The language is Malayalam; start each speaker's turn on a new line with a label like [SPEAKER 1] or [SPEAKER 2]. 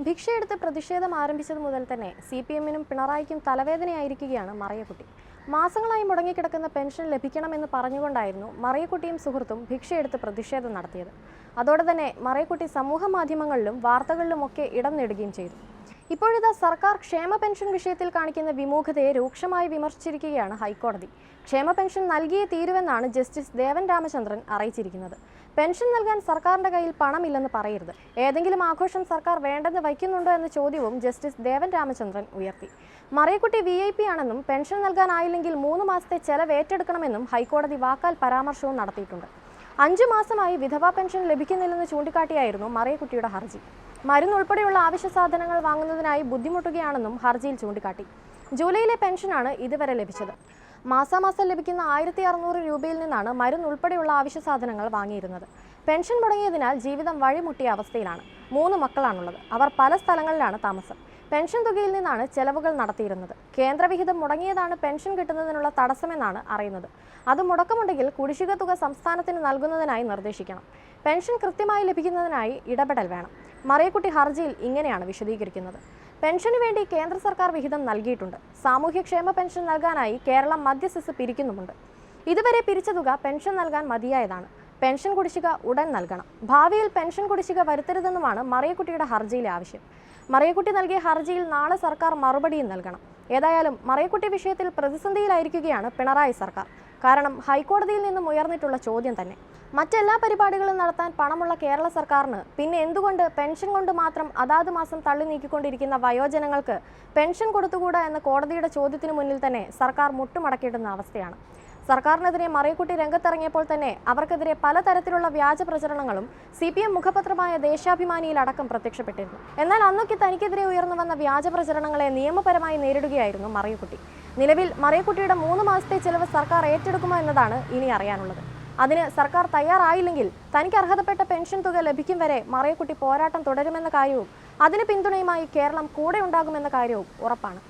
[SPEAKER 1] ഭിക്ഷയെടുത്ത് പ്രതിഷേധം ആരംഭിച്ചത് മുതൽ തന്നെ CPM-നും പിണറായിക്കും തലവേദനയായിരിക്കുകയാണ് മറിയക്കുട്ടി. മാസങ്ങളായി മുടങ്ങിക്കിടക്കുന്ന പെൻഷൻ ലഭിക്കണമെന്ന് പറഞ്ഞുകൊണ്ടായിരുന്നു മറിയക്കുട്ടിയും സുഹൃത്തും ഭിക്ഷയെടുത്ത് പ്രതിഷേധം നടത്തിയത്. അതോടെ തന്നെ മറിയക്കുട്ടി സമൂഹ മാധ്യമങ്ങളിലും വാർത്തകളിലുമൊക്കെ ഇടം നേടുകയും ചെയ്തു. ഇപ്പോഴിതാ സർക്കാർ ക്ഷേമ പെൻഷൻ വിഷയത്തിൽ കാണിക്കുന്ന വിമുഖതയെ രൂക്ഷമായി വിമർശിച്ചിരിക്കുകയാണ് ഹൈക്കോടതി. ക്ഷേമ പെൻഷൻ നൽകിയേ തീരുവെന്നാണ് ജസ്റ്റിസ് ദേവൻ രാമചന്ദ്രൻ അറിയിച്ചിരിക്കുന്നത്. പെൻഷൻ നൽകാൻ സർക്കാരിന്റെ കയ്യിൽ പണമില്ലെന്ന് പറയരുത്. ഏതെങ്കിലും ആഘോഷം സർക്കാർ വേണ്ടെന്ന് വയ്ക്കുന്നുണ്ടോ എന്ന ചോദ്യവും ജസ്റ്റിസ് ദേവൻ രാമചന്ദ്രൻ ഉയർത്തി. മറിയക്കുട്ടി VIP ആണെന്നും പെൻഷൻ നൽകാനായില്ലെങ്കിൽ 3 മാസത്തെ ചെലവ് ഏറ്റെടുക്കണമെന്നും ഹൈക്കോടതി വാക്കാൽ പരാമർശവും നടത്തിയിട്ടുണ്ട്. 5 മാസമായി വിധവാ പെൻഷൻ ലഭിക്കുന്നില്ലെന്ന് ചൂണ്ടിക്കാട്ടിയായിരുന്നു മറിയക്കുട്ടിയുടെ ഹർജി. മരുന്നുൾപ്പെടെയുള്ള ആവശ്യ സാധനങ്ങൾ വാങ്ങുന്നതിനായി ബുദ്ധിമുട്ടുകയാണെന്നും ഹർജിയിൽ ചൂണ്ടിക്കാട്ടി. ജൂലൈയിലെ പെൻഷനാണ് ഇതുവരെ ലഭിച്ചത്. മാസാമാസം ലഭിക്കുന്ന 1600 രൂപയിൽ നിന്നാണ് മരുന്നുൾപ്പെടെയുള്ള ആവശ്യ സാധനങ്ങൾ വാങ്ങിയിരുന്നത്. പെൻഷൻ മുടങ്ങിയതിനാൽ ജീവിതം വഴിമുട്ടിയ അവസ്ഥയിലാണ്. 3 മക്കളാണുള്ളത്. അവർ പല സ്ഥലങ്ങളിലാണ് താമസം. പെൻഷൻ തുകയിൽ നിന്നാണ് ചെലവുകൾ നടത്തിയിരുന്നത്. കേന്ദ്രവിഹിതം മുടങ്ങിയതാണ് പെൻഷൻ കിട്ടുന്നതിനുള്ള തടസ്സമെന്നാണ് അറിയുന്നത്. അത് മുടക്കമുണ്ടെങ്കിൽ കുടിശ്ശിക തുക സംസ്ഥാനത്തിന് നൽകുന്നതിനായി നിർദ്ദേശിക്കണം. പെൻഷൻ കൃത്യമായി ലഭിക്കുന്നതിനായി ഇടപെടൽ വേണം. മറിയക്കുട്ടി ഹർജിയിൽ ഇങ്ങനെയാണ് വിശദീകരിക്കുന്നത്. പെൻഷന് വേണ്ടി കേന്ദ്ര സർക്കാർ വിഹിതം നൽകിയിട്ടുണ്ട്. സാമൂഹ്യക്ഷേമ പെൻഷൻ നൽകാനായി കേരളം മധ്യസ്ഥ പിരിക്കുന്നുമുണ്ട്. ഇതുവരെ പിരിച്ച തുക പെൻഷൻ നൽകാൻ മതിയായതാണ്. പെൻഷൻ കുടിശ്ശിക ഉടൻ നൽകണം. ഭാവിയിൽ പെൻഷൻ കുടിശ്ശിക വരുത്തരുതെന്നുമാണ് മറിയക്കുട്ടിയുടെ ഹർജിയിലെ ആവശ്യം. മറിയക്കുട്ടി നൽകിയ ഹർജിയിൽ നാളെ സർക്കാർ മറുപടിയും നൽകണം. ഏതായാലും മറിയക്കുട്ടി വിഷയത്തിൽ പ്രതിസന്ധിയിലായിരിക്കുകയാണ് പിണറായി സർക്കാർ. കാരണം ഹൈക്കോടതിയിൽ നിന്നും ഉയർന്നിട്ടുള്ള ചോദ്യം തന്നെ. മറ്റെല്ലാ പരിപാടികളും നടത്താൻ പണമുള്ള കേരള സർക്കാരിന് പിന്നെ എന്തുകൊണ്ട് പെൻഷൻ കൊണ്ട് മാത്രം അതാത് മാസം തള്ളി നീക്കിക്കൊണ്ടിരിക്കുന്ന വയോജനങ്ങൾക്ക് പെൻഷൻ കൊടുത്തുകൂടാ എന്ന കോടതിയുടെ ചോദ്യത്തിന് മുന്നിൽ തന്നെ സർക്കാർ മുട്ടുമടക്കിയിടുന്ന അവസ്ഥയാണ്. സർക്കാരിനെതിരെ മറിയക്കുട്ടി രംഗത്തിറങ്ങിയപ്പോൾ തന്നെ അവർക്കെതിരെ പലതരത്തിലുള്ള വ്യാജ പ്രചരണങ്ങളും CPM മുഖപത്രമായ ദേശാഭിമാനിയിലടക്കം പ്രത്യക്ഷപ്പെട്ടിരുന്നു. എന്നാൽ അന്നൊക്കെ തനിക്കെതിരെ ഉയർന്നു വന്ന വ്യാജ പ്രചരണങ്ങളെ നിയമപരമായി നേരിടുകയായിരുന്നു മറിയക്കുട്ടി. നിലവിൽ മറിയക്കുട്ടിയുടെ 3 മാസത്തെ ചെലവ് സർക്കാർ ഏറ്റെടുക്കുമോ എന്നതാണ് ഇനി അറിയാനുള്ളത്. അതിന് സർക്കാർ തയ്യാറായില്ലെങ്കിൽ തനിക്ക് അർഹതപ്പെട്ട പെൻഷൻ തുക ലഭിക്കും വരെ മറിയക്കുട്ടി പോരാട്ടം തുടരുമെന്ന കാര്യവും അതിന് പിന്തുണയുമായി കേരളം കൂടെ ഉണ്ടാകുമെന്ന കാര്യവും ഉറപ്പാണ്.